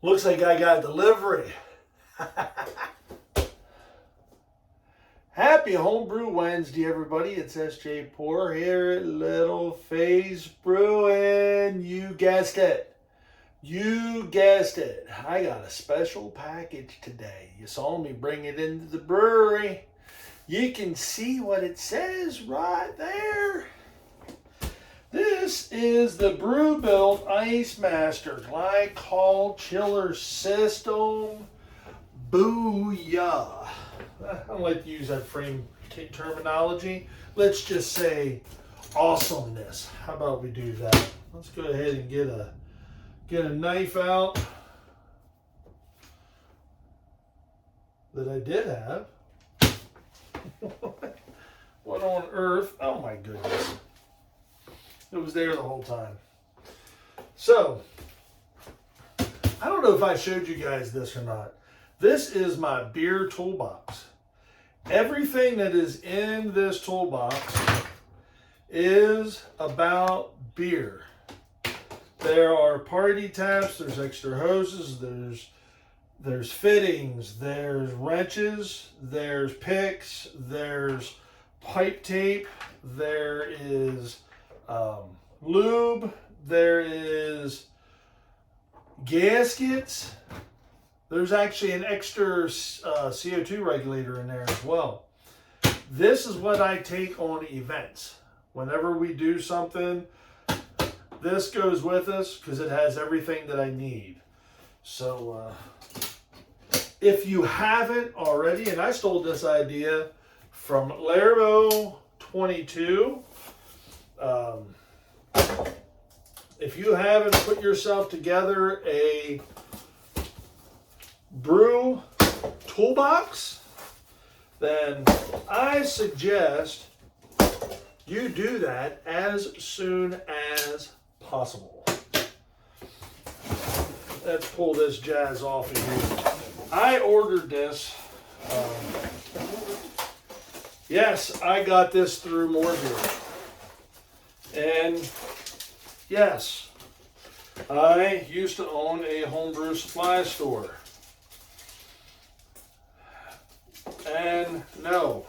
Looks like I got a delivery. Happy Homebrew Wednesday, everybody. It's SJ Poor here at Little Phase Brewing. You guessed it. You guessed it. I got a special package today. You saw me bring it into the brewery. You can see what it says right there. This is the Brewbilt Ice Master Glycol Chiller System. Booyah. I don't like to use that frame terminology. Let's just say awesomeness. How about we do that? Let's go ahead and get a knife out that I did have. What on earth? Oh my goodness. It was there the whole time. So, I don't know if I showed you guys this or not. This is my beer toolbox. Everything that is in this toolbox is about beer. There are party taps, there's extra hoses, there's fittings, there's wrenches, there's picks, there's pipe tape, there is lube, there is gaskets. There's actually an extra CO2 regulator in there as well. This is what I take on events. Whenever we do something, this goes with us because it has everything that I need. So if you haven't already, and I stole this idea from Larbo 22. If you haven't put yourself together a brew toolbox, then I suggest you do that as soon as possible. Let's pull this jazz off of here. I ordered this. Yes, I got this through More Beer. And yes, I used to own a homebrew supply store. And no,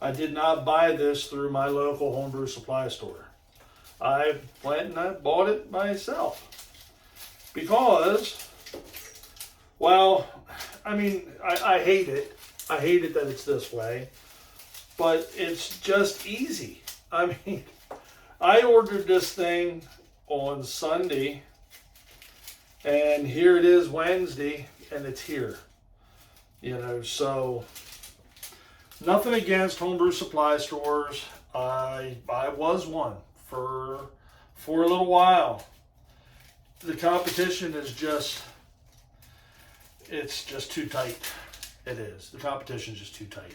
I did not buy this through my local homebrew supply store. I went and I bought it myself. Because, well, I mean, I hate it. I hate it that it's this way. But it's just easy. I mean, I ordered this thing on Sunday. And here it is Wednesday. And it's here. You know, so nothing against homebrew supply stores. I was one for a little while. The competition is just, it's just too tight. It is. The competition is just too tight.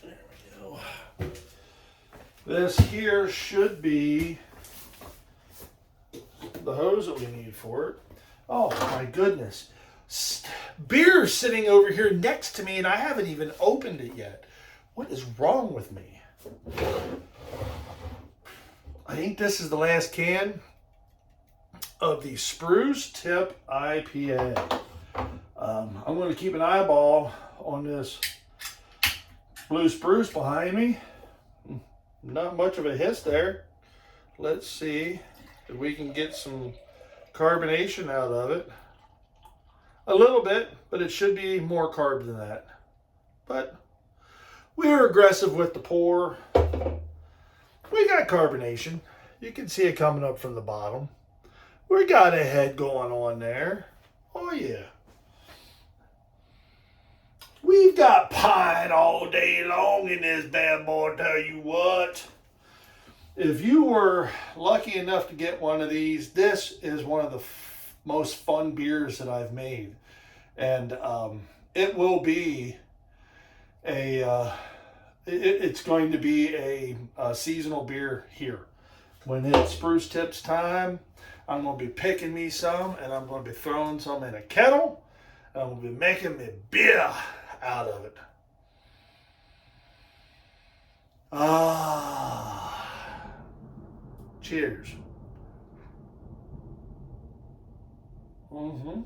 There we go. This here should be the hose that we need for it. Oh my goodness. Beer sitting over here next to me and I haven't even opened it yet. What is wrong with me? I think this is the last can of the Spruce Tip IPA. I'm going to keep an eyeball on this blue spruce behind me. Not much of a hiss there. Let's see if we can get some carbonation out of it. A little bit, but it should be more carb than that. But we're aggressive with the pour. We got carbonation. You can see it coming up from the bottom. We got a head going on there. Oh yeah. We've got pine all day long in this bad boy, tell you what. If you were lucky enough to get one of these, this is one of the most fun beers that I've made. And it will be it's going to be a seasonal beer here. When it's Spruce Tips time, I'm going to be picking me some and I'm going to be throwing some in a kettle and I'm going to be making me beer out of it. Cheers. Mm-hmm.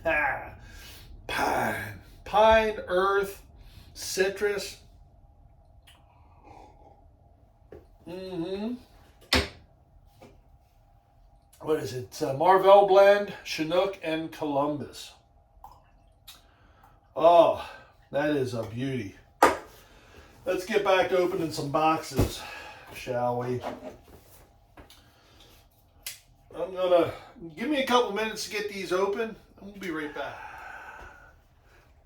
Ah, pine. Pine, earth, citrus. Mm-hmm. What is it? Marvel blend, Chinook, and Columbus. Oh, that is a beauty. Let's get back to opening some boxes, shall we? I'm gonna give me a couple minutes to get these open, and we'll be right back.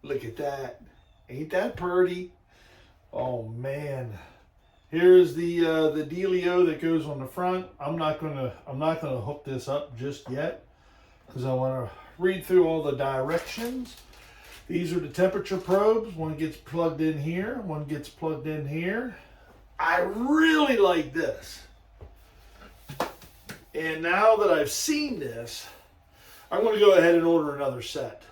Look at that. Ain't that pretty? Oh man. Here's the dealio that goes on the front. I'm not gonna hook this up just yet because I want to read through all the directions. These are the temperature probes. One gets plugged in here. One gets plugged in here. I really like this. And now that I've seen this, I'm going to go ahead and order another set.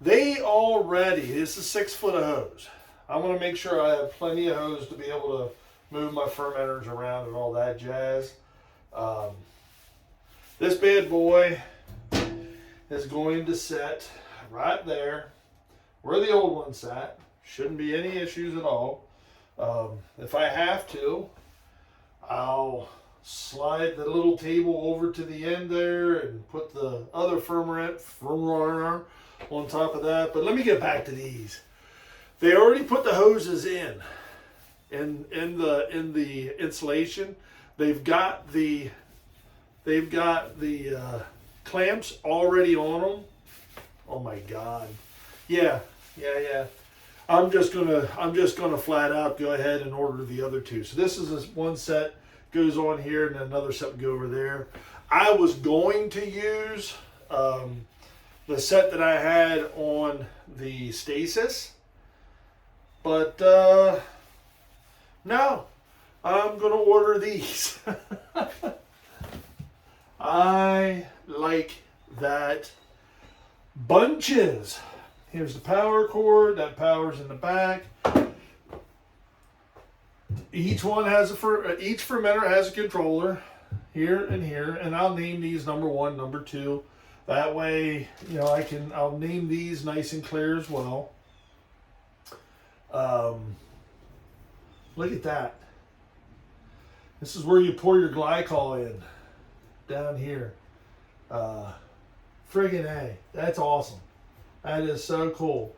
They already, this is 6 foot of hose. I want to make sure I have plenty of hose to be able to move my fermenters around and all that jazz. This bad boy is going to set right there where the old one sat. Shouldn't be any issues at all. If I have to, I'll slide the little table over to the end there and put the other firmware on top of that. But let me get back to these. They already put the hoses in the insulation. They've got the clamps already on them. Oh my God. Yeah. I'm just gonna flat out go ahead and order the other two. So this is this one set goes on here, and then another set would go over there. I was going to use the set that I had on the Stasis. But no, I'm going to order these. I like that bunches. Here's the power cord. That power's in the back. Each one has each fermenter has a controller here and here, and I'll name these number 1, number 2. That way, you know, I'll name these nice and clear as well. Look at that. This is where you pour your glycol in, down here. Friggin' A. That's awesome. That is so cool.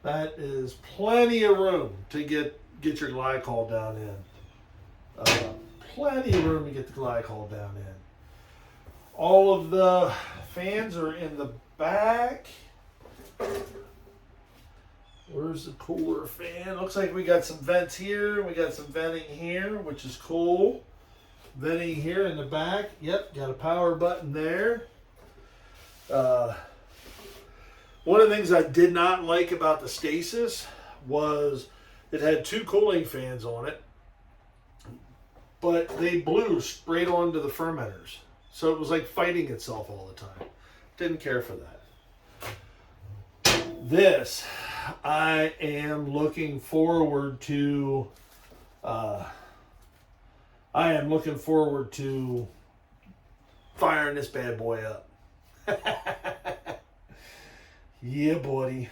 That is plenty of room to get your glycol down in. Plenty of room to get the glycol down in. All of the fans are in the back. Where's the cooler fan? Looks like we got some vents here. We got some venting here, which is cool. Venting here in the back. Yep, got a power button there. One of the things I did not like about the Stasis was it had 2 cooling fans on it, but they blew straight onto the fermenters. So it was like fighting itself all the time. Didn't care for that. This, I am looking forward to. I am looking forward to firing this bad boy up. Yeah, buddy.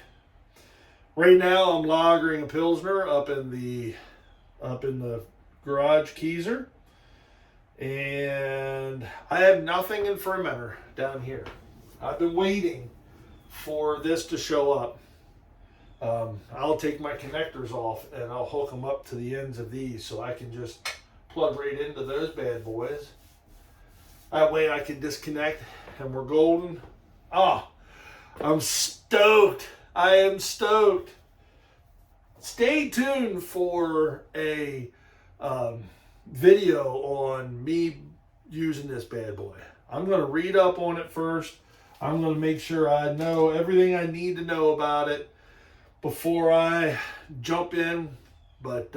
Right now, I'm lagering a Pilsner up in the garage Keyser, and I have nothing in fermenter down here. I've been waiting for this to show up. I'll take my connectors off and I'll hook them up to the ends of these so I can just plug right into those bad boys. That way I can disconnect and we're golden. Ah, I'm stoked. I am stoked. Stay tuned for a video on me using this bad boy. I'm going to read up on it first. I'm going to make sure I know everything I need to know about it before I jump in. But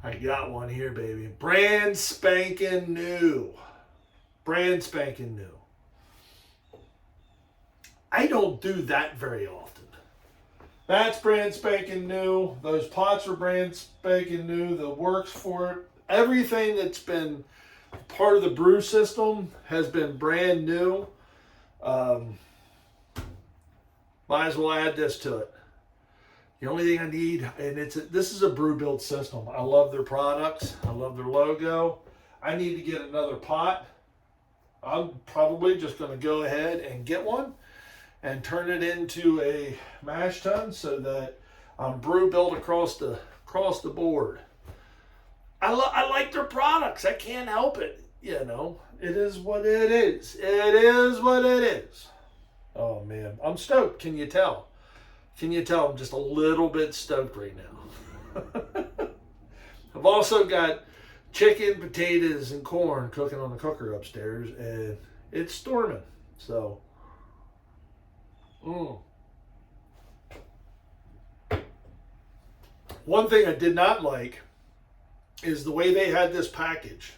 I got one here, baby. Brand spanking new. Brand spanking new. I don't do that very often. That's brand spanking new. Those pots are brand spanking new. The works for it, everything that's been part of the brew system has been brand new. Might as well add this to it. The only thing I need, and this is a brew build system. I love their products. I love their logo. I need to get another pot. I'm probably just going to go ahead and get one and turn it into a mash tun so that I'm brew built across the board. I like their products. I can't help it. You know, it is what it is. It is what it is. Oh man, I'm stoked. Can you tell? Can you tell I'm just a little bit stoked right now? I've also got chicken, potatoes, and corn cooking on the cooker upstairs, and it's storming. So, one thing I did not like is the way they had this package.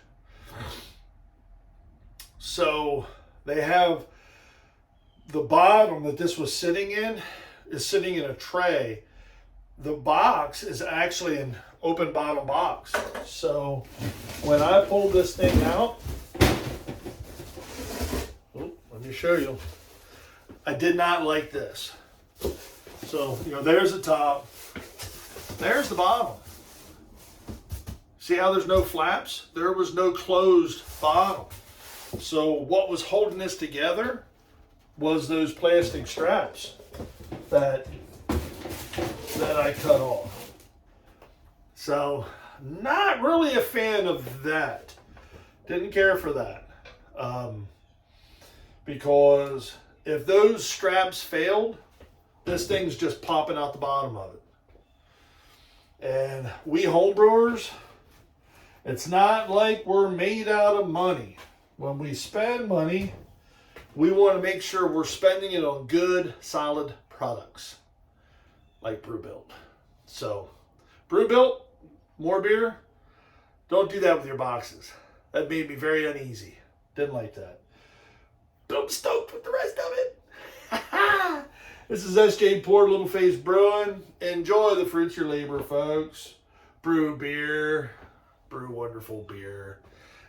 So they have the bottom that this was sitting in is sitting in a tray. The box is actually an open bottom box. So when I pull this thing out, let me show you. I did not like this. So, you know, there's the top, there's the bottom. See how there's no flaps? There was no closed bottom. So what was holding this together was those plastic straps that I cut off. So not really a fan of that. Didn't care for that. Because if those straps failed, this thing's just popping out the bottom of it. And we homebrewers, it's not like we're made out of money. When we spend money, we want to make sure we're spending it on good, solid products like Brewbuilt. So, Brewbuilt, more beer. Don't do that with your boxes. That made me very uneasy. Didn't like that. But I'm stoked with the rest of it. This is SJ Porter, Little Face Brewing. Enjoy the fruits of your labor, folks. Brew beer, brew wonderful beer,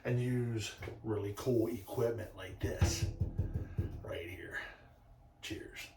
and use really cool equipment like this right here. Cheers.